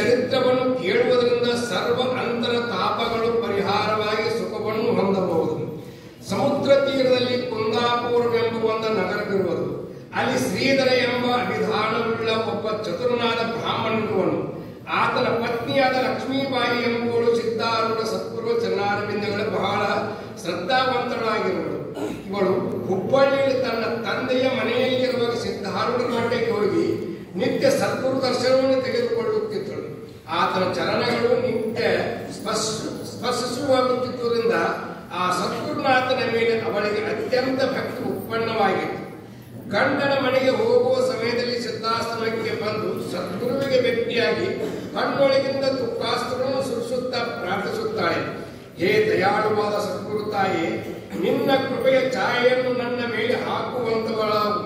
ಚರಿತ್ರವನ್ನು ಕೇಳುವುದರಿಂದ ಸರ್ವ ಅಂತರ ತಾಪಗಳು ಪರಿಹಾರವಾಗಿ ಸುಖವನ್ನು ಹೊಂದಬಹುದು. ಸಮುದ್ರ ತೀರದಲ್ಲಿ ಕುಂದಾಪುರವೆಂಬ ಒಂದು ನಗರವಿರುವುದು. ಅಲ್ಲಿ ಶ್ರೀಧರ ಎಂಬ ಅಭಿಧಾನವುಳ್ಳ ಒಬ್ಬ ಚತುರನಾದ ಬ್ರಾಹ್ಮಣನಿರುವನು. ಆತನ ಪತ್ನಿಯಾದ ಲಕ್ಷ್ಮೀಬಾಯಿ ಎಂಬುವಳು ಸಿದ್ಧಾರೂಢ ಸದ್ಗುರು ಚನ್ನಾರವಿಂದಗಳು ಬಹಳ ಶ್ರದ್ಧಾವಂತಳಾಗಿರುವಳು. ಇವಳು ಹುಬ್ಬಳ್ಳಿಯಲ್ಲಿ ತನ್ನ ತಂದೆಯ ಮನೆಯಲ್ಲಿರುವ ಸಿದ್ಧಾರೂಢ ಮಠಕ್ಕೆ ಹೋಗಿ ನಿತ್ಯ ಸದ್ಗುರು ದರ್ಶನವನ್ನು ತೆಗೆದುಕೊಳ್ಳುತ್ತಿದ್ದಳು. ಆತನ ಚರಣಗಳು ನಿತ್ಯ ಸ್ಪರ್ಶಿಸುತ್ತಿದ್ದುದರಿಂದ ಆ ಸದ್ಗುರುನಾಥನ ಮೇಲೆ ಅವಳಿಗೆ ಅತ್ಯಂತ ಭಕ್ತಿ ಉತ್ಪನ್ನವಾಗಿತ್ತು. ಗಂಡನ ಮನೆಗೆ ಹೋಗುವ ಸಮಯದಲ್ಲಿ ಸಿದ್ಧಾಶ್ರಮಕ್ಕೆ ಬಂದು ಸದ್ಗುರುವಿಗೆ ಭೇಟಿಯಾಗಿ ಕಣ್ಣೊಳಗಿಂದ ತುಕ್ಕಾಸ್ತ್ರವನ್ನು ಸುರಿಸುತ್ತಾ ಪ್ರಾರ್ಥಿಸುತ್ತಾಳೆ. ಹೇ ದಯಾಳುವಾದ ಸದ್ಗುರು ತಾಯಿ, ನಿನ್ನ ಕೃಪೆಯ ಛಾಯೆಯನ್ನು ನನ್ನ ಮೇಲೆ ಹಾಕುವಂತವಳಾಗು.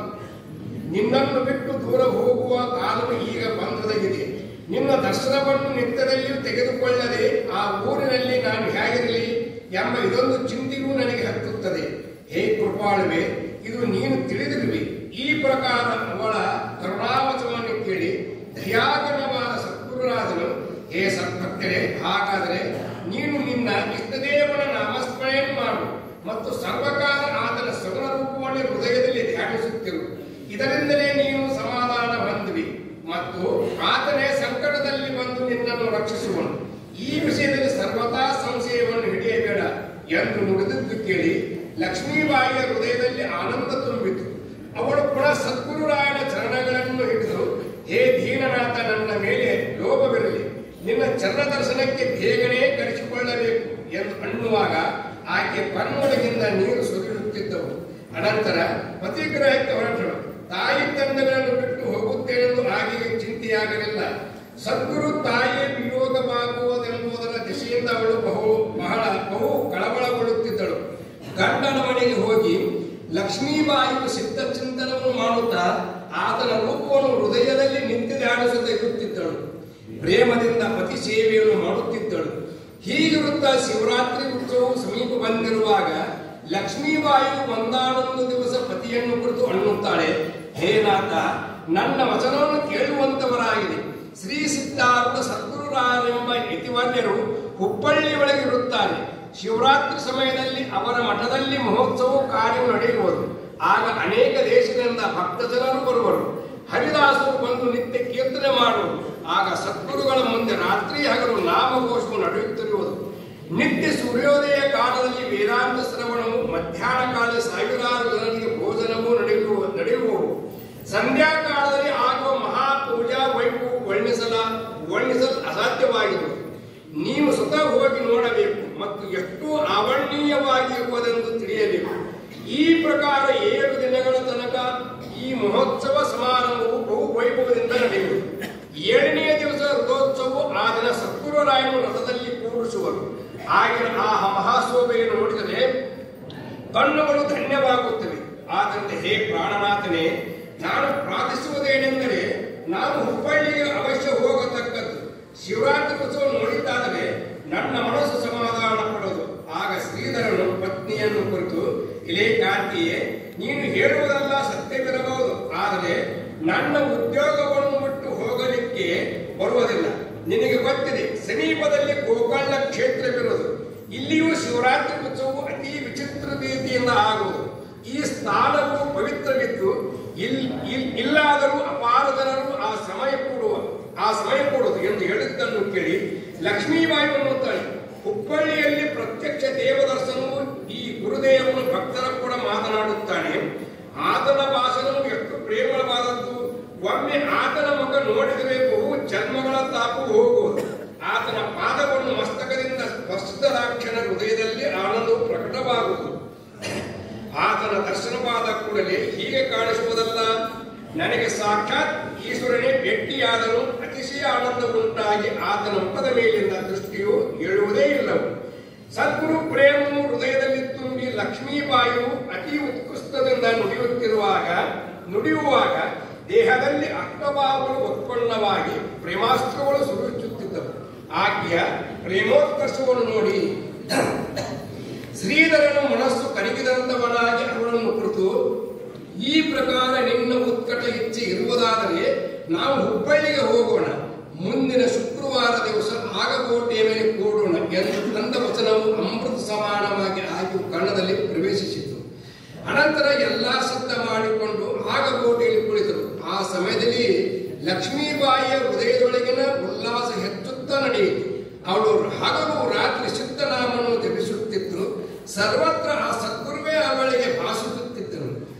ನಿನ್ನನ್ನು ಬಿಟ್ಟು ದೂರ ಹೋಗುವ ಕಾಲವು ಈಗ ಬಂದೊದಗಿದೆ. ನಿನ್ನ ದರ್ಶನವನ್ನು ನಿತ್ಯದಲ್ಲಿಯೂ ತೆಗೆದುಕೊಳ್ಳದೆ ಆ ಊರಿನಲ್ಲಿ ನಾನು ಹೇಗಿರಲಿ ಎಂಬ ಇದೊಂದು ಚಿಂತೆಯೂ ನನಗೆ ಹತ್ತುತ್ತದೆ. ಹೇ ಕೃಪಾಳುವೆ, ಇದು ನೀನು ತಿಳಿದಿರುವೆ. ಈ ಪ್ರಕಾರ ಅವಳ ಕರುಣಾವಚನವನ್ನು ಕೇಳಿ ದಯಾಗಣವಾದ ಸದ್ಗುರುರಾಜನು, ಹೇ ಸದ್ಭಕ್ತರೇ, ಹಾಗಾದರೆ ನೀನು ನಿನ್ನ ಇಷ್ಟದೇವನ ನಾಮಸ್ಮರಣೆ ಮಾಡು ಮತ್ತು ಸರ್ವಕಾಲ ಆತನ ಸಗುಣ ರೂಪವನ್ನು ಹೃದಯದಲ್ಲಿ ಧ್ಯಾನಿಸುತ್ತಿರು. ಇದರಿಂದಲೇ ನೀನು ಸಮಾಧಾನ ಹೊಂದುವಿ ಮತ್ತು ಆತನೇ ಸಂಕಟದಲ್ಲಿ ಬಂದು ನಿನ್ನನ್ನು ರಕ್ಷಿಸುವನು. ಈ ವಿಷಯದಲ್ಲಿ ಸರ್ವತಾ ಸಂಶಯವನ್ನು ಹಿಡಿಯಬೇಡ ಎಂದು ನುಡಿದಿದ್ದು ಕೇಳಿ ಲಕ್ಷ್ಮೀಬಾಯಿಯ ಹೃದಯದಲ್ಲಿ ಆನಂದ ತುಂಬಿತು. ಅವಳು ಪುನಃ ಸದ್ಗುರುರಾಯನ ಚರಣಗಳನ್ನು ಹಿಡಿದು, ಹೇ ದೀನನಾಥ, ನನ್ನ ಮೇಲೆ ಲೋಭವಿರಲಿ, ನಿನ್ನ ಚರಣ ದರ್ಶನಕ್ಕೆ ಬೇಗನೆ ಕರೆಸಿಕೊಳ್ಳಬೇಕು ಎಂದು ಅನ್ನುವಾಗ ಆಕೆ ಕಣ್ಣೊಳಗಿಂದ ನೀರು ಸುರಿಯುತ್ತಿದ್ದವು. ಅನಂತರ ಪತಿಗ್ರಹಕ್ಕೆ ಹೊರಟಳು. ತಾಯಿ ತಂದೆಗಳನ್ನು ಬಿಟ್ಟು ಹೋಗುತ್ತೇನೆಂದು ಆಕೆಗೆ ಚಿಂತೆಯಾಗಲಿಲ್ಲ. ಸದ್ಗುರು ತಾಯಿಯ ವಿಯೋಗವಾಗುವುದೆಂಬುದರ ದಿಶೆಯಿಂದ ಅವಳು ಬಹು ಕಳವಳಗೊಳ್ಳುತ್ತಿದ್ದಳು. ಗಂಡನ ಮನೆಗೆ ಹೋಗಿ ಲಕ್ಷ್ಮೀಬಾಯಿಯು ಸಿದ್ಧ ಚಿಂತನವನ್ನು ಮಾಡುತ್ತಾ ಆತನ ರೂಪವನ್ನು ಹೃದಯದಲ್ಲಿ ನಿತ್ಯ ಧ್ಯಾನಿಸುತ್ತಿದ್ದಳು. ಪ್ರೇಮದಿಂದ ಪತಿ ಸೇವೆಯನ್ನು ಮಾಡುತ್ತಿದ್ದಳು. ಹೀಗಿರುತ್ತಾ ಶಿವರಾತ್ರಿ ಉತ್ಸವವು ಸಮೀಪ ಬಂದಿರುವಾಗ ಲಕ್ಷ್ಮೀಬಾಯಿಯು ಒಂದಾನೊಂದು ದಿವಸ ಪತಿಯನ್ನು ಕುರಿತು ಅನ್ನುತ್ತಾಳೆ, ಹೇ ನಾಥ, ನನ್ನ ವಚನವನ್ನು ಕೇಳುವಂತವರಾಗಿದೆ. ಶ್ರೀ ಸಿದ್ಧಾರೂಢ ಸದ್ಗುರುರಾಯರೆಂಬ ಯತಿವರ್ಯರು ಹುಬ್ಬಳ್ಳಿಯೊಳಗೆ ಇರುತ್ತಾರೆ. ಶಿವರಾತ್ರಿ ಸಮಯದಲ್ಲಿ ಅವರ ಮಠದಲ್ಲಿ ಮಹೋತ್ಸವ ಕಾರ್ಯವು ನಡೆಯುವುದು. ಆಗ ಅನೇಕ ದೇಶದಿಂದ ಭಕ್ತ ಜನರು ಬರುವರು. ಹರಿದಾಸರು ಬಂದು ನಿತ್ಯ ಕೀರ್ತನೆ ಮಾಡುವರು. ಆಗ ಸದ್ಗುರುಗಳ ಮುಂದೆ ರಾತ್ರಿ ಹಗಲು ನಾಮಘೋಷವು ನಡೆಯುತ್ತಿರುವುದು. ನಿತ್ಯ ಸೂರ್ಯೋದಯ ಕಾಲದಲ್ಲಿ ವೇದಾಂತ ಶ್ರವಣವು, ಮಧ್ಯಾಹ್ನ ಕಾಲ ಸಾವಿರಾರು ಜನರಿಗೆ ಭೋಜನವೂ ನಡೆಯುವವು. ಸಂಧ್ಯಾ ಕಾಲದಲ್ಲಿ ಆಗುವ ಮಹಾಪೂಜಾ ವೈಭವ ವರ್ಣಿಸಲು ಅಸಾಧ್ಯವಾಗಿರುವುದು. ನೀವು ಸ್ವತಃ ಹೋಗಿ ನೋಡಬೇಕು ಮತ್ತು ಎಷ್ಟು ಆವರ್ಣೀಯವಾಗಿರುವುದೆಂದು ತಿಳಿಯಬೇಕು. ಈ ಪ್ರಕಾರ 7 ದಿನಗಳ ತನಕ ಈ ಮಹೋತ್ಸವ ಸಮಾರಂಭವು ಬಹು ವೈಭವದಿಂದ ನಡೆಯುವುದು. 7ನೇ ದಿವಸ ರಥೋತ್ಸವವು. ಆ ದಿನ ಸದ್ಗುರುರಾಯನು ರಥದಲ್ಲಿ ಕೂರಿಸುವರು. ಆಗಿನ ಆ ಮಹಾಶೋಭೆಯನ್ನು ನೋಡಿದರೆ ಕಣ್ಣುಗಳು ಧನ್ಯವಾಗುತ್ತವೆ. ಆದ್ದರಿಂದ ಹೇ ಪ್ರಾಣನಾಥನೇ, ನಾನು ಪ್ರಾರ್ಥಿಸುವುದೇನೆಂದರೆ, ನಾನು ಹುಬ್ಬಳ್ಳಿಗೆ ಅವಶ್ಯ ಹೋಗತಕ್ಕದ್ದು. ಶಿವರಾತ್ರಿ ಉತ್ಸವ ನೋಡಿದ್ದಾದರೆ ನನ್ನ ಮನಸ್ಸು ಸಮಾಧಾನ ಪಡೋದು. ಆಗ ಶ್ರೀಧರನು ಪತ್ನಿಯನ್ನು ಕುರಿತು, ಇಲೇ ಕಾಂತಿಯೇ, ನೀನು ಹೇಳುವುದೆಲ್ಲ ಸತ್ಯವಿರಬಹುದು, ಆದರೆ ನನ್ನ ಉದ್ಯೋಗವನ್ನು ಬಿಟ್ಟು ಹೋಗಲಿಕ್ಕೆ ಬರುವುದಿಲ್ಲ. ನಿನಗೆ ಗೊತ್ತಿದೆ, ಸಮೀಪದಲ್ಲಿ ಗೋಕರ್ಣ ಕ್ಷೇತ್ರವಿರುವುದು. ಇಲ್ಲಿಯೂ ಶಿವರಾತ್ರಿ ಉತ್ಸವವು ಅತಿ ವಿಚಿತ್ರ ರೀತಿಯಿಂದ ಆಗುವುದು. ಈ ಸ್ಥಾನವು ಪವಿತ್ರವಿದ್ದು ಇಲ್ಲಾದರೂ ಅಪಾರ ಜನರು ಆ ಸಮಯ ಕೊಡುವುದು ಎಂದು ಹೇಳಿದ್ದನ್ನು ಕೇಳಿ ಲಕ್ಷ್ಮೀಬಾಯಿ ಅನ್ನುತ್ತಾಳೆ, ಹುಬ್ಬಳ್ಳಿಯಲ್ಲಿ ಪ್ರತ್ಯಕ್ಷ ದೇವದರ್ಶನವು ಈ ಗುರುದೇವನು ಭಕ್ತರ ಕೂಡ ಮಾತನಾಡುತ್ತಾನೆ. ಆತನ ಭಾಷಣವು ಎಷ್ಟು ಪ್ರೇಮವಾದದ್ದು. ಒಮ್ಮೆ ಆತನ ಮುಖ ನೋಡಿದರೆ ಬಹು ಜನ್ಮಗಳ ತಾಪು ಹೋಗುವುದು. ಆತನ ಪಾದವನ್ನು ಮಸ್ತಕದಿಂದ ಸ್ಪರ್ಶಿಸಿದಾಕ್ಷಣ ಹೃದಯದಲ್ಲಿ ಆನಂದವು ಪ್ರಕಟವಾಗುವುದು. ಆತನ ದರ್ಶನವಾದ ಕೂಡಲೇ ಹೀಗೆ ಕಾಣಿಸುವುದಲ್ಲ, ನನಗೆ ಸಾಕ್ಷಾತ್ ಈಶ್ವರನೇ ಭೇಟಿಯಾದರೂ ಅತಿಶಯ ಆನಂದ ಉಂಟಾಗಿ ಆತನ ಮುಖದ ಮೇಲಿಂದ ದೃಷ್ಟಿಯು ಏಳುವುದೇ ಇಲ್ಲವು. ಸದ್ಗುರು ಪ್ರೇಮವು ಹೃದಯದಲ್ಲಿ ತುಂಬಿ ಲಕ್ಷ್ಮೀಬಾಯಿಯು ಅತಿ ಉತ್ಕೃಷ್ಟದಿಂದ ನುಡಿಯುವಾಗ ದೇಹದಲ್ಲಿ ಅಷ್ಟಭಾವಗಳು ಉತ್ಪನ್ನವಾಗಿ ಪ್ರೇಮಾಸ್ತ್ರಗಳು ಸುರಿಯುತ್ತಿದ್ದವು. ಆಕೆಯ ಪ್ರೇಮೋತ್ಕರ್ಷವನ್ನು ನೋಡಿ ಶ್ರೀಧರನ ಮನಸ್ಸು ಕರಗಿದಂತವನಾಗಿ ಅವಳನ್ನು ಕುರಿತು, ಈ ಪ್ರಕಾರ ನಿನ್ನ ಉತ್ಕಟ ಇಚ್ಛೆ ಇರುವುದಾದರೆ ನಾವು ಹುಬ್ಬಳ್ಳಿಗೆ ಹೋಗೋಣ. ಮುಂದಿನ ಶುಕ್ರವಾರ ಶುಕ್ರವಾರ ದಿವಸ ಆಗಬೋಟೆಯ ಮೇಲೆ ಕೂಡೋಣ ಎಂದು ತಂದ ವಚನವು ಅಮೃತ ಸಮಾನವಾಗಿ ಆಗಿ ಕಣ್ಣದಲ್ಲಿ ಪ್ರವೇಶಿಸಿತು. ಅನಂತರ ಎಲ್ಲಾ ಸಿದ್ಧ ಮಾಡಿಕೊಂಡು ಆಗಬೋಟೆಯಲ್ಲಿ ಕುಳಿತರು. ಆ ಸಮಯದಲ್ಲಿ ಲಕ್ಷ್ಮೀಬಾಯಿಯ ಹೃದಯದೊಳಗಿನ ಉಲ್ಲಾಸ ಹೆಚ್ಚುತ್ತಾ ನಡೆಯಿತು. ಅವಳು ಹಗಲು ರಾತ್ರಿ ಸಿದ್ಧನಾಮವನ್ನು ಜಪಿಸುತ್ತಿದ್ದು ಸರ್ವತ್ರ ಆ ಸದ್ಗುರುವೇ ಅವಳಿಗೆ ಭಾಷಿಸುತ್ತಿದ್ದನು.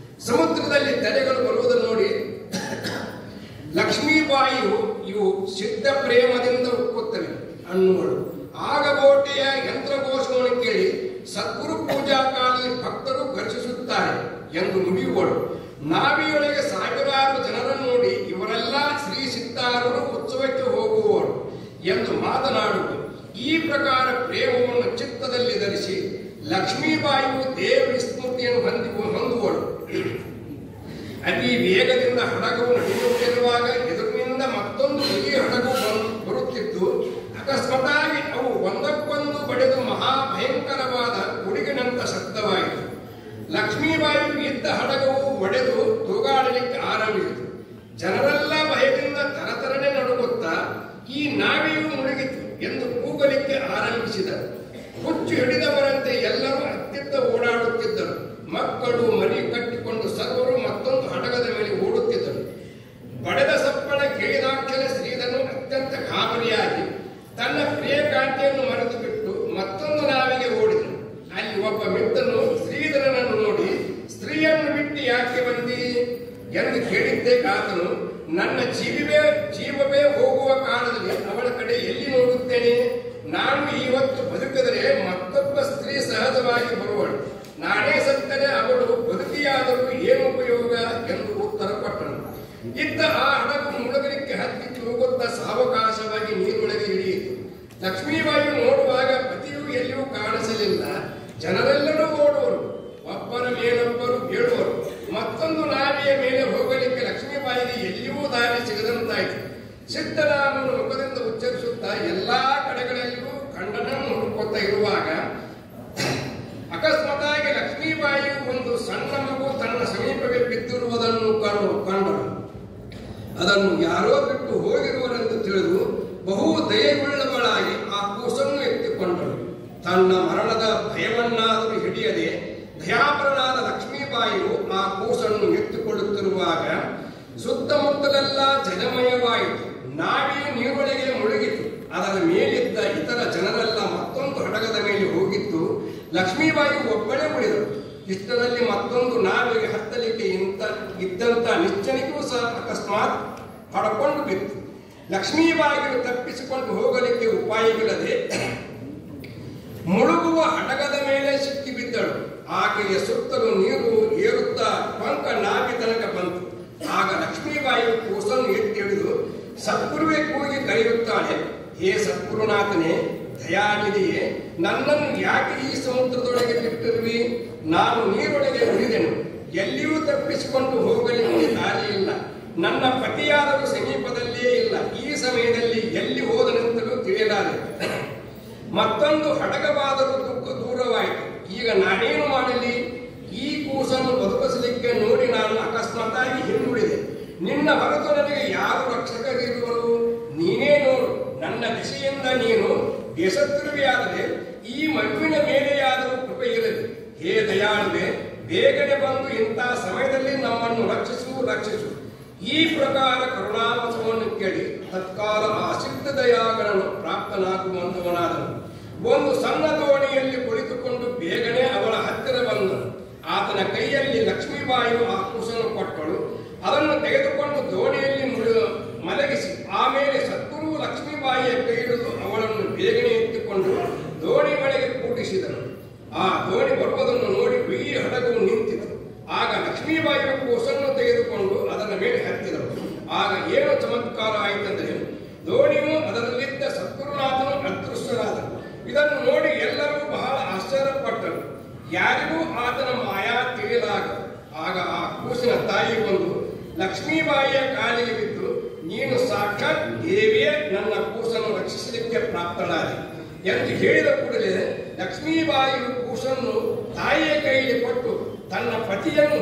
ಸಮುದ್ರದಲ್ಲಿ ತೆರೆಗಳು ಬರುವುದನ್ನು ನೋಡಿ ಲಕ್ಷ್ಮೀಬಾಯಿಯು ಇವು ಸಿದ್ಧ ಪ್ರೇಮದಿಂದ ಉಕ್ಕುತ್ತವೆ ಅನ್ನುವಳು. ಆಗಬೋಟೆಯ ಯಂತ್ರಘೋಷವನ್ನು ಕೇಳಿ ಸದ್ಗುರು ಪೂಜಾ ಕಾಲದಲ್ಲಿ ಭಕ್ತರು ಘರ್ಷಿಸುತ್ತಾರೆ ಎಂದು ನುಡಿಯುವಳು. ನಾವಿಯೊಳಗೆ ಸಾವಿರಾರು ಜನರನ್ನು ನೋಡಿ ಇವರೆಲ್ಲ ಶ್ರೀ ಸಿದ್ಧಾರೂಢರು ಉತ್ಸವಕ್ಕೆ ಹೋಗುವವರು ಎಂದು ಮಾತನಾಡುವುದು. ಈ ಪ್ರಕಾರ ಪ್ರೇಮವನ್ನು ಚಿತ್ತದಲ್ಲಿ ಧರಿಸಿ ಲಕ್ಷ್ಮೀಬಾಯಿಯು ದೇವ ವಿಸ್ಮೃತಿಯನ್ನು ಹೊಂದುವಳು. ಅತಿ ವೇಗದಿಂದ ಹಡಗವು ನಡೆಯುತ್ತಿರುವಾಗ ಎದುರಿನಿಂದ ಮತ್ತೊಂದು ಈ ಹಡಗು ಬರುತ್ತಿದ್ದು ಅಕಸ್ಮಾತ್ತಾಗಿ ಅವು ಒಂದಕ್ಕೊಂದು ಬಡಿದು ಮಹಾಭಯಂಕರವಾದ ಗುಡುಗಿನಂತ ಶಬ್ದವಾಯಿತು. ಲಕ್ಷ್ಮೀಬಾಯಿಯು ಇದ್ದ ಹಡಗವು ಒಡೆದು ತೂಗಾಡಲಿಕ್ಕೆ ಆರಂಭಿಸಿತು. ಜನರೆಲ್ಲ ಭಯದಿಂದ ತರತರನೆ ನಡುಗುತ್ತಾ ಈ ನಾವೆಯೂ ಮುಳುಗಿತು ಎಂದು ಕೂಗಲಿಕ್ಕೆ ಆರಂಭಿಸಿದರು. ಹುಚ್ಚು ಹಿಡಿದವರಂತೆ ಎಲ್ಲರೂ ಅತ್ತಿತ್ತ ಓಡಾಡುತ್ತಿದ್ದರು. ಮಕ್ಕಳು ಮರಿ ಕಟ್ಟಿಕೊಂಡು ಸರ್ವರು ಮತ್ತೊಂದು ಹಡಗದ ಮೇಲೆ ಓಡುತ್ತಿದ್ದರು. ಬಡೆದ ಸಪ್ಪಳ ಕೇಳಿದಾಕ್ಷಣ ಶ್ರೀಧರನು ಅತ್ಯಂತ ಗಾಬರಿಯಾಗಿ ತನ್ನ ಪ್ರಿಯಕಾಂತಿಯನ್ನು ಮರೆತು ಬಿಟ್ಟು ಮತ್ತೊಂದು ನಾವೆಗೆ ಓಡಿದನು. ಅಲ್ಲಿ ಒಬ್ಬ ಮಿತ್ರನು ಶ್ರೀಧರನನ್ನು ನೋಡಿ, ಸ್ತ್ರೀಯನ್ನು ಬಿಟ್ಟು ಯಾಕೆ ಬಂದಿ ಎಂದು ಕೇಳಿದ್ದೇ ಆತನು, ನನ್ನ ಜೀವವೇ ಹೋಗುವ ಕಾಲದಲ್ಲಿ ಅವಳ ಕಡೆ ಎಲ್ಲಿ ನೋಡುತ್ತೇನೆ? ನಾನು ಇವತ್ತು ಬದುಕಿದರೆ ಮತ್ತೊಬ್ಬ ಸ್ತ್ರೀ ಸಹಜವಾಗಿ ಬರುವಳು. ನಾನೇ ಸತ್ತರೆ ಅವಳು ಬದುಕಿಯಾದರೂ ಏನು ಉಪಯೋಗ ಎಂದು ಉತ್ತರ ಕೊಟ್ಟನು. ಇದ್ದ ಆ ಹಡಗು ಮುಳುಗಲಿಕ್ಕೆ ಹತ್ತಿ ತೂಗುತ್ತಾ ಸಾವಕಾಶವಾಗಿ ನೀರೊಳಗೆ ಇಳಿಯಿತು. ಲಕ್ಷ್ಮೀಬಾಯಿ ನೋಡುವಾಗ ಪತಿಯು ಎಲ್ಲಿಯೂ ಕಾಣಿಸಲಿಲ್ಲ. ಜನರೆಲ್ಲರೂ ಓಡುವರು, ಒಬ್ಬರ ಮೇಲೊಬ್ಬರು ಬೀಳುವರು. ಮತ್ತೊಂದು ನಾವಿಯ ಮೇಲೆ ಹೋಗಲಿಕ್ಕೆ ಲಕ್ಷ್ಮೀಬಾಯಿಗೆ ಎಲ್ಲಿಯೂ ದಾರಿ ಸಿಗದಂತಾಯಿತು. ಸಿದ್ಧನಾಮನು ಮುಖದಿಂದ ಉಚ್ಚರಿಸುತ್ತಾ ಎಲ್ಲಾ ಕಡೆಗಳಲ್ಲಿಯೂ ಖಂಡನನ್ನು ಹುಡುಕುತ್ತಾ ಇರುವಾಗ ಅಕಸ್ಮಾತ್ತಾಗಿ ಲಕ್ಷ್ಮೀಬಾಯಿಯು ಒಂದು ಸಣ್ಣ ಮಗು ತನ್ನ ಸಮೀಪವೇ ಬಿದ್ದಿರುವುದನ್ನು ಕಂಡರು. ಅದನ್ನು ಯಾರೋ ಬಿಟ್ಟು ಹೋಗಿರುವರೆಂದು ತಿಳಿದು ಬಹು ದಯೆಯುಳ್ಳವಳಾಗಿ ಆ ಕೂಸನ್ನು ಎತ್ತಿಕೊಂಡಳು. ತನ್ನ ಮರಣದ ಭಯವನ್ನಾದರೂ ಹಿಡಿಯದೆ ದಯಾಪರನಾದ ಲಕ್ಷ್ಮೀಬಾಯಿಯು ಆ ಕೂಸನ್ನು ಎತ್ತಿಕೊಳ್ಳುತ್ತಿರುವಾಗ ಸುತ್ತಮುತ್ತಲೆಲ್ಲ ಜಲಮಯವಾಯಿತು. ನಾವಿಯು ನೀರೊಳಗೆ ಮುಳುಗಿತು. ಅದರ ಮೇಲಿದ್ದ ಇತರ ಜನರೆಲ್ಲ ಮತ್ತೊಂದು ಹಡಗದ ಮೇಲೆ ಹೋಗಿತ್ತು. ಲಕ್ಷ್ಮೀಬಾಯಿ ಒಬ್ಬಳೇ ಉಳಿದಳು. ಇಷ್ಟರಲ್ಲಿ ಮತ್ತೊಂದು ನಾವಿಗೆ ಹತ್ತಲಿಕ್ಕೆ ಇದ್ದಂತ ನಿಶ್ಚನಿಗೂ ಸಹ ಅಕಸ್ಮಾತ್ ಪಡ್ಕೊಂಡು ಬಿತ್ತು. ಲಕ್ಷ್ಮೀಬಾಯಿಯು ತಪ್ಪಿಸಿಕೊಂಡು ಹೋಗಲಿಕ್ಕೆ ಉಪಾಯವಿಲ್ಲದೆ ಮುಳುಗುವ ಹಡಗದ ಮೇಲೆ ಸಿಕ್ಕಿಬಿದ್ದಳು. ಆಕೆಯ ಸುತ್ತಲೂ ನೀರು ಏರುತ್ತಾ ಕೊಂಕ ನಾವಿ ತನಕ ಬಂತು. ಆಗ ಲಕ್ಷ್ಮೀಬಾಯಿಯು ಕೂಸನ್ನು ಎತ್ತಿ ಹಿಡಿದು ಸದ್ಗುರುವೆ ಕೂಗಿ ಕರೆಯುತ್ತಾಳೆ, ಹೇ ಸದ್ಗುರುನಾಥನೇ, ದಯಾನಿಧಿಯೇ, ನನ್ನನ್ನು ಯಾಕೆ ಈ ಸಮುದ್ರದೊಳಗೆ ಬಿಟ್ಟಿರುವಿ? ನಾನು ನೀರೊಳಗೆ ಉಳಿದೆನು. ಎಲ್ಲಿಯೂ ತಪ್ಪಿಸಿಕೊಂಡು ಹೋಗಲಿಕ್ಕೆ ದಾರಿ ಇಲ್ಲ. ನನ್ನ ಪತಿಯಾದರೂ ಸಮೀಪದಲ್ಲಿಯೇ ಇಲ್ಲ. ಈ ಸಮಯದಲ್ಲಿ ಎಲ್ಲಿ ಹೋದನೆಂತಲೂ ತಿಳಿಯಲಾರೆ. ಮತ್ತೊಂದು ಹಡಗವಾದರೂ ದೂರವಾಯಿತು. ಈಗ ನಾನೇನು ಮಾಡಲಿ? ಈ ಕೂಸನ್ನು ಬದುಕಿಸಲಿಕ್ಕೆ ನೋಡಿ ನಾನು ಅಕಸ್ಮಾತ್ತಾಗಿ ಹಿಂದುಳಿದೆ. ನಿನ್ನ ಹೊರತು ನನಗೆ ಯಾರು ರಕ್ಷಕರಿರುವರು? ನೀನೇ ನೋಡು. ನನ್ನ ದಿಶೆಯಿಂದ ನೀನು ಬೇಸತ್ತಿರುವೆಯಾದರೆ ಈ ಮಗುವಿನ ಮೇಲೆಯಾದರೂ ಕೃಪೆ ಇರಲಿ. ಹೇ ದಯಾಳುವೆ, ಬೇಗನೆ ಬಂದು ಇಂತಹ ಸಮಯದಲ್ಲಿ ನಮ್ಮನ್ನು ರಕ್ಷಿಸು. ಈ ಪ್ರಕಾರ ಕರುಣಾವಚವನ್ನು ಕೇಳಿ ತತ್ಕಾಲ ಆ ಸಿದ್ಧ ದಯಾಗಳನ್ನು ಪ್ರಾಪ್ತನಾಗುವಂತವನಾದನು. ಒಂದು ಸಣ್ಣ ದೋಣಿಯಲ್ಲಿ ಕುಳಿತುಕೊಂಡು ಬೇಗನೆ ಅವಳ ಹತ್ತಿರ ಬಂದನು. ಆತನ ಕೈಯಲ್ಲಿ ಲಕ್ಷ್ಮೀಬಾಯಿಯು ಆ ಕೂಸನ್ನು ಕೊಟ್ಟಳು. ಅದನ್ನು ತೆಗೆದುಕೊಂಡು ದೋಣಿಯಲ್ಲಿ ಮಲಗಿಸಿ ಆಮೇಲೆ ಸದ್ಗುರು ಲಕ್ಷ್ಮೀಬಾಯಿಯ ಕೈ ಹಿಡಿದು ಅವಳನ್ನು ಬೇಗನೆ ಎತ್ತಿಕೊಂಡು ದೋಣಿ ಒಳಗೆ ಕೂಡಿಸಿದನು. ಆ ದೋಣಿ ಬರುವುದನ್ನು ನೋಡಿ ಈ ಹಡಗು ನಿಂತಿತು. ಆಗ ಲಕ್ಷ್ಮೀಬಾಯಿಯ ಕೂಸನ್ನು ತೆಗೆದುಕೊಂಡು ಅದರ ಮೇಲೆ ಹತ್ತಿದಳು. ಆಗ ಏನು ಚಮತ್ಕಾರ ಆಯಿತೆಂದರೆ ದೋಣಿಯು ಅದರಲ್ಲಿದ್ದ ಸದ್ಗುರುನಾಥನು ಅದೃಶ್ಯರಾದನು. ಇದನ್ನು ನೋಡಿ ಎಲ್ಲರೂ ಬಹಳ ಆಶ್ಚರ್ಯಪಟ್ಟರು. ಯಾರಿಗೂ ಆತನ ಮಾಯಾ ತಿಳಿಯಲಾಗ. ಆಗ ಆ ಕೂಸಿನ ತಾಯಿ ಬಂದು ಲಕ್ಷ್ಮೀಬಾಯಿಯ ಕಾಲಿಗೆ ಬಿದ್ದು, ನೀನು ಸಾಕ್ಷಾತ್ ದೇವಿಯೇ ನನ್ನ ಕೂಸನ್ನು ರಕ್ಷಿಸಲಿಕ್ಕೆ ಪ್ರಾಪ್ತಳಾದೆ ಎಂದು ಹೇಳಿದ ಕೂಡಲೇ ಲಕ್ಷ್ಮೀಬಾಯಿಯು ಕೂಸನ್ನು ತಾಯಿಯ ಕೈಯಲ್ಲಿ ಕೊಟ್ಟು ತನ್ನ ಪತಿಯನ್ನು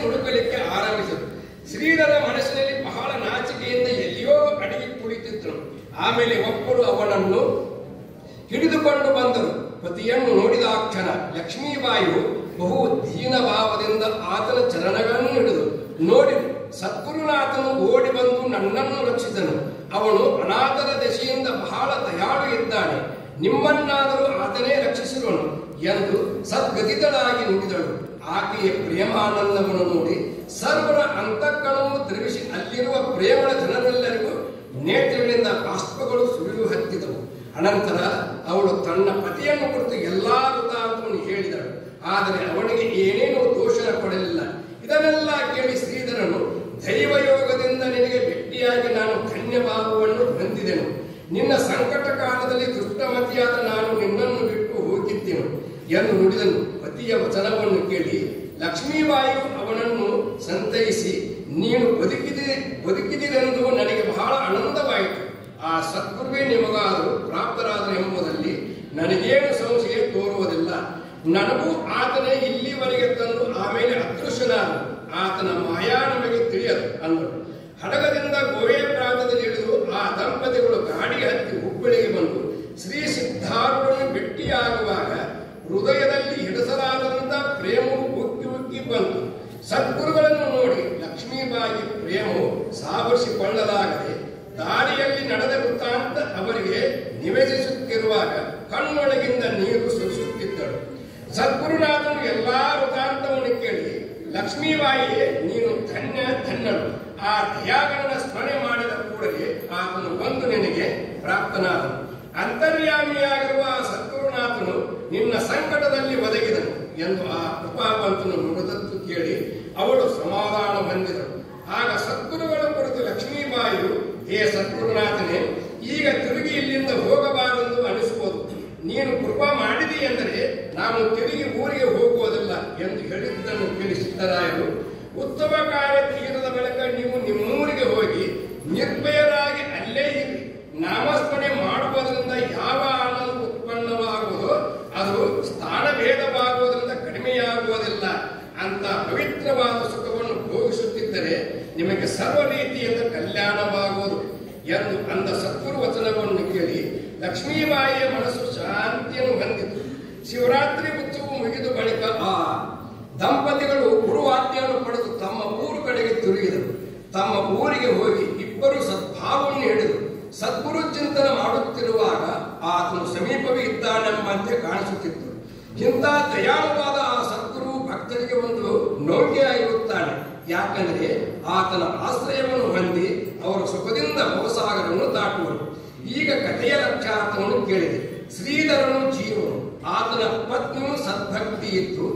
ಹುಡುಕಲಿಕ್ಕೆ ಆರಂಭಿಸಿದರು. ಶ್ರೀಧರ ಮನಸ್ಸಿನಲ್ಲಿ ಬಹಳ ನಾಚಿಕೆಯಿಂದ ಎಲ್ಲಿಯೋ ಅಡಗಿ ಕುಳಿತಿದ್ದನು. ಆಮೇಲೆ ಒಬ್ಬರು ಅವನನ್ನು ಹಿಡಿದುಕೊಂಡು ಬಂದರು. ಪತಿಯನ್ನು ನೋಡಿದಾಕ್ಷಣ ಲಕ್ಷ್ಮೀಬಾಯಿಯು ಬಹು ದೀನ ಭಾವದಿಂದ ಆತನ ಚರಣಗಳನ್ನು ಹಿಡಿದು ನೋಡಿ ಸದ್ಗುರುನಾಥನು ಓಡಿ ಬಂದು ನನ್ನನ್ನು ರಕ್ಷಿಸನು. ಅವನು ಅನಾಥರ ದಶೆಯಿಂದ ಬಹಳ ದಯಾಳು ಇದ್ದಾನೆ. ನಿಮ್ಮನ್ನಾದರೂ ಆತನೇ ರಕ್ಷಿಸುವನು ಎಂದು ಸದ್ಗತಿಗಳಾಗಿ ನುಡಿದಳು. ಆಕೆಯ ಪ್ರೇಮಾನಂದವನ್ನು ನೋಡಿ ಸರ್ವರ ಅಂತಃಕರಣವು ದ್ರವಿಸಿ ಅಲ್ಲಿರುವ ಪ್ರೇಮಳ ಜನರೆಲ್ಲರಿಗೂ ನೇತ್ರಗಳಿಂದ ಬಾಷ್ಪಗಳು ಸುರಿದು ಹತ್ತಿದವು. ಅನಂತರ ಅವಳು ತನ್ನ ಪತಿಯನ್ನು ಕುರಿತು ಎಲ್ಲಾ ವೃತ್ತಾಂತವನ್ನು ಹೇಳಿದಳು. ಆದರೆ ಅವನಿಗೆ ಏನೇನೂ ದೋಷ ಕೊಡಲಿಲ್ಲ. ಇದನ್ನೆಲ್ಲ ಕೇಳಿ ಶ್ರೀಧರನು, ದೈವಯೋಗದಿಂದ ನಿನಗೆ ಭೇಟಿಯಾಗಿ ನಾನು ಧನ್ಯಭಾವವನ್ನು ಹೊಂದಿದೆನು. ನಿನ್ನ ಸಂಕಟ ಕಾಲದಲ್ಲಿ ದುಷ್ಟಮತಿಯಾದ ನಾನು ನಿನ್ನನ್ನು ಬಿಟ್ಟು ಹೋಗಿದ್ದೆನು ಎಂದು ನುಡಿದನು. ಪತಿಯ ವಚನವನ್ನು ಕೇಳಿ ಲಕ್ಷ್ಮೀಬಾಯಿಯು ಅವನನ್ನು ಸಂತೈಸಿ, ನೀನು ಬದುಕಿದಿರೆಂದು ನನಗೆ ಬಹಳ ಆನಂದವಾಯಿತು. ಆ ಸದ್ಗುರುವೇ ನಿಮಗಾದರೂ ಪ್ರಾಪ್ತರಾದರು ಎಂಬುದರಲ್ಲಿ ನನಗೇನು ಸಂಶಯ ತೋರುವುದಿಲ್ಲ. ನನಗೂ ಆತನೇ ಇಲ್ಲಿವರೆಗೆ ತಂದು ಆಮೇಲೆ ಅದೃಶ್ಯನಾದನು. ಆತನ ಮಾಯಾ ನಮಗೆ ತಿಳಿಯದು ಅಂದರು. ಹಡಗದಿಂದ ಗೋವೆ ಪ್ರಾಂತದಲ್ಲಿ ಇಳಿದು ಆ ದಂಪತಿಗಳು ಗಾಡಿ ಹತ್ತಿ ಹುಬ್ಬಳ್ಳಿಗೆ ಬಂದು ಶ್ರೀ ಸಿದ್ಧಾರೂಢನು ಭೇಟಿಯಾಗುವಾಗ ಹೃದಯದಲ್ಲಿ ಹಿಡಿಸಲಾರದಂತ ಪ್ರೇಮವು ಉಕ್ಕಿ ಉಕ್ಕಿ ಬಂತು. ಸದ್ಗುರುಗಳನ್ನು ನೋಡಿ ಲಕ್ಷ್ಮೀಬಾಯಿ ಪ್ರೇಮವು ಸಾವರಿಸಿಕೊಳ್ಳಲಾಗದೆ ದಾರಿಯಲ್ಲಿ ನಡೆದ ವೃತ್ತಾಂತ ಅವರಿಗೆ ನಿವೇದಿಸುತ್ತಿರುವಾಗ ಕಣ್ಣೊಳಗಿಂದ ನೀರು ಸುರಿಸುತ್ತಿದ್ದಳು. ಸದ್ಗುರುನಾಥನು ಎಲ್ಲಾ ವೃತ್ತಾಂತವನ್ನು ಕೇಳಿ, ಲಕ್ಷ್ಮೀಬಾಯಿಯೇ ನೀನು ಧನ್ಯಳು. ಆ ದಯಾಗಣನ ಸ್ಮರಣೆ ಮಾಡಿದ ಕೂಡಲೇ ಆತನು ಬಂದು ನಿನಗೆ ಪ್ರಾಪ್ತನಾದನು. ಅಂತರ್ಯಾಮಿಯಾಗಿರುವ ಸದ್ಗುರುನಾಥನು ನಿನ್ನ ಸಂಕಟದಲ್ಲಿ ಒದಗಿದನು ಎಂದು ಆ ಕೃಪಾವಂತನು ನುಡಿದದ್ದು ಕೇಳಿ ಅವಳು ಸಮಾಧಾನ ಹೊಂದಿದಳು. ಆಗ ಸದ್ಗುರುಗಳ ಕುರಿತು ಲಕ್ಷ್ಮೀಬಾಯಿಯು, ಹೇ ಸದ್ಗುರುನಾಥನೇ, ಈಗ ತಿರುಗಿ ಇಲ್ಲಿಂದ ಹೋಗಬಾರದು ಅನಿಸುವುದು. ನೀನು ಕೃಪಾ ಮಾಡಿದಿ ಎಂದರೆ ನಾವು ತಿರುಗಿ ಊರಿಗೆ ಹೋಗುವುದಿಲ್ಲ ಎಂದು ಹೇಳಿದ್ದನ್ನು ಕೇಳಿ ಸಿದ್ದರಾಯರು, ಉತ್ತಮ ಕಾರ್ಯ ತೀರದ ಬಳಿಕ ನೀವು ನಿಮ್ಮೂರಿಗೆ ಹೋಗಿ ನಿರ್ಭಯರಾಗಿ ಅಲ್ಲೇ ಇರಿ. ನಾಮಸ್ಮರಣೆ ಮಾಡುವುದರಿಂದ ಯಾವ ಆನಂದ ಉತ್ಪನ್ನವಾಗುವುದೋ ಅದು ಸ್ಥಾನಭೇದವಾಗುವುದರಿಂದ ಕಡಿಮೆಯಾಗುವುದಿಲ್ಲ. ಅಂತ ಪವಿತ್ರವಾದ ಸುಖವನ್ನು ಭೋಗಿಸುತ್ತಿದ್ದರೆ ನಿಮಗೆ ಸರ್ವ ರೀತಿಯಿಂದ ಕಲ್ಯಾಣವಾಗುವುದು ಎಂದು ಅಂದ ಸದ್ಗುರು ವಚನವನ್ನು ಕೇಳಿ ಲಕ್ಷ್ಮೀಬಾಯಿಯ ಮನಸ್ಸು ಶಾಂತಿಯನ್ನು ಹೊಂದಿತು. ಶಿವರಾತ್ರಿ ಉತ್ಸವ ಮುಗಿದ ಬಳಿಕ ಆ ದಂಪತಿಗಳು ಗುರುವಾಜ್ಞೆಯನ್ನು ಪಡೆದು ತಮ್ಮ ಊರು ಕಡೆಗೆ ತಿರುಗಿದರು. ತಮ್ಮ ಊರಿಗೆ ಹೋಗಿ ಇಬ್ಬರು ಸದ್ಭಾವವನ್ನು ಹಿಡಿದು ಸದ್ಗುರು ಚಿಂತನೆ ಮಾಡುತ್ತಿರುವಾಗ ಆತನು ಸಮೀಪವೇ ಇದ್ದಾನೆಂಬಂತೆ ಕಾಣಿಸುತ್ತಿತ್ತು. ಇಂಥ ದಯಾಳುವಾದ ಆ ಸದ್ಗುರು ಭಕ್ತರಿಗೆ ಒಂದು ನೌಕೆಯಾಗಿರುತ್ತಾನೆ. ಯಾಕಂದ್ರೆ ಆತನ ಆಶ್ರಯವನ್ನು ಹೊಂದಿ ಅವರು ಸುಖದಿಂದ ಭವಸಾಗರವನ್ನು ದಾಟುವರು. ಈಗ ಕಥೆಯ ಲಕ್ಷಾರ್ಥವನ್ನು ಕೇಳಿದೆ. ಶ್ರೀಧರನು ಜೀವನು, ಆತನ ಪತ್ನಿಯು ಸದ್ಭಕ್ತಿ ಇತ್ತು.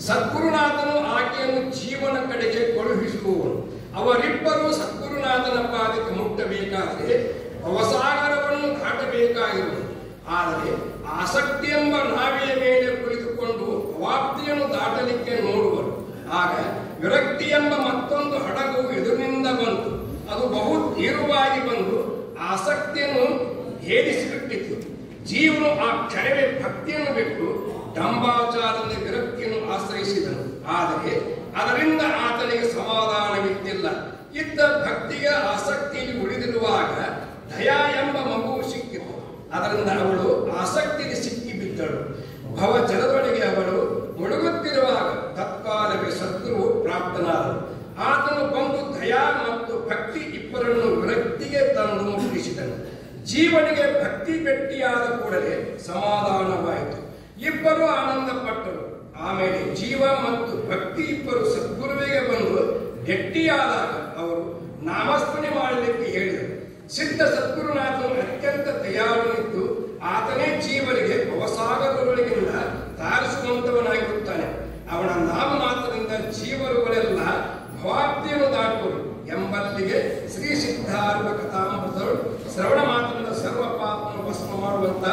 ಸದ್ಗುರುನಾಥನು ಆಕೆಯನ್ನು ಜೀವನ ಕಡೆಗೆ ಕಳುಹಿಸುವವನು. ಅವರಿಬ್ಬರು ಸದ್ಗುರುನಾಥನ ಪಾದಕ್ಕೆ ಮುಟ್ಟಬೇಕಾದರೆ ಭವಸಾಗರವನ್ನು ದಾಟಬೇಕಾಗಿರುವುದು. ಆದರೆ ಆಸಕ್ತಿ ಎಂಬ ನಾವೆಯ ಮೇಲೆ ಕುಳಿತುಕೊಂಡು ಅವಾಪ್ತಿಯನ್ನು ದಾಟಲಿಕ್ಕೆ ನೋಡುವರು. ಆಗ ವಿರಕ್ತಿ ಎಂಬ ಮತ್ತೊಂದು ಹಡಗು ಎದುರಿನಿಂದ ಬಂತು. ಅದು ಬಹು ತೀವ್ರವಾಗಿ ಬಂದು ಆಸಕ್ತಿಯನ್ನು ಭೇದಿಸಿಬಿಟ್ಟಿತು. ಜೀವನು ಆ ಕ್ಷಣವೇ ಭಕ್ತಿಯನ್ನು ಬಿಟ್ಟು ಡಂಬಾಚಾರದ ವಿರಕ್ತಿಯನ್ನು ಆಶ್ರಯಿಸಿದನು. ಆದರೆ ಅದರಿಂದ ಆತನಿಗೆ ಸಮಾಧಾನವಿದ್ದಿಲ್ಲ. ಇದ್ದ ಭಕ್ತಿಯ ಆಸಕ್ತಿಯಲ್ಲಿ ಉಳಿದಿರುವಾಗ ದಯಾ ಎಂಬ ಮಗುವು ಸಿಕ್ಕಿತು. ಅದರಿಂದ ಅವಳು ಆಸಕ್ತಿಗೆ ಸಿಕ್ಕಿ ಬಿದ್ದಳು. ಭವಜಲದೊಳಗೆ ಅವಳು ಮುಳುಗುತ್ತಿರುವಾಗ ತತ್ಕಾಲವೇ ಸದ್ಗುರು ಪ್ರಾಪ್ತನಾದನು. ಆತನು ಬಂದು ದಯಾ ಮತ್ತು ಭಕ್ತಿ ಇಬ್ಬರನ್ನು ವಿರಕ್ತಿಗೆ ತಂದು ಮುಟ್ಟಿಸಿದನು. ಜೀವನಿಗೆ ಭಕ್ತಿ ಭೇಟಿಯಾದ ಕೂಡಲೇ ಸಮಾಧಾನವಾಯಿತು. ಇಬ್ಬರು ಆನಂದ ಪಟ್ಟರು. ಆಮೇಲೆ ಜೀವ ಮತ್ತು ಭಕ್ತಿ ಇಬ್ಬರು ಸದ್ಗುರುವಿಗೆ ಬಂದು ಭೇಟಿಯಾದಾಗ ಅವರು ನಾಮಸ್ಮರಣೆ ಮಾಡಲಿಕ್ಕೆ ಹೇಳಿದರು. ಸಿದ್ಧ ಸದ್ಗುರುನಾಥನು ಅತ್ಯಂತ ದಯಾಳುನಿದ್ದು ಆತನೇ ಜೀವರಿಗೆ ಭವಸಾಗರದೊಳಗಿಂದ ತಾರಿಸುವಂತವನಾಗಿರುತ್ತಾನೆ. ಅವನ ನಾಮ ಮಾತ್ರದಿಂದ ಜೀವರುಗಳೆಲ್ಲ ಭವಾಬ್ದಿಯನ್ನು ದಾಟುವರು ಎಂಬಲ್ಲಿಗೆ ಶ್ರೀ ಸಿದ್ಧಾರೂಢ ಕಥಾಮೃತಗಳು ಶ್ರವಣ ಮಾತ್ರದಿಂದ ಸರ್ವ ಪಾಪವನ್ನು ಭಸ್ಮ ಮಾಡುವಂತ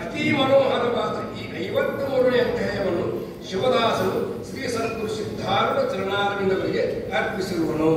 ಅತಿ ಮನೋಹರವಾದ ಈ 53ನೇ ಅಧ್ಯಾಯವನ್ನು ಶಿವದಾಸನು ಶ್ರೀ ಸದ್ಗುರು ಸಿದ್ಧಾರೂಢ ಚರಣಾರವಿಂದಗಳಿಗೆ ಅರ್ಪಿಸಿರುವನು.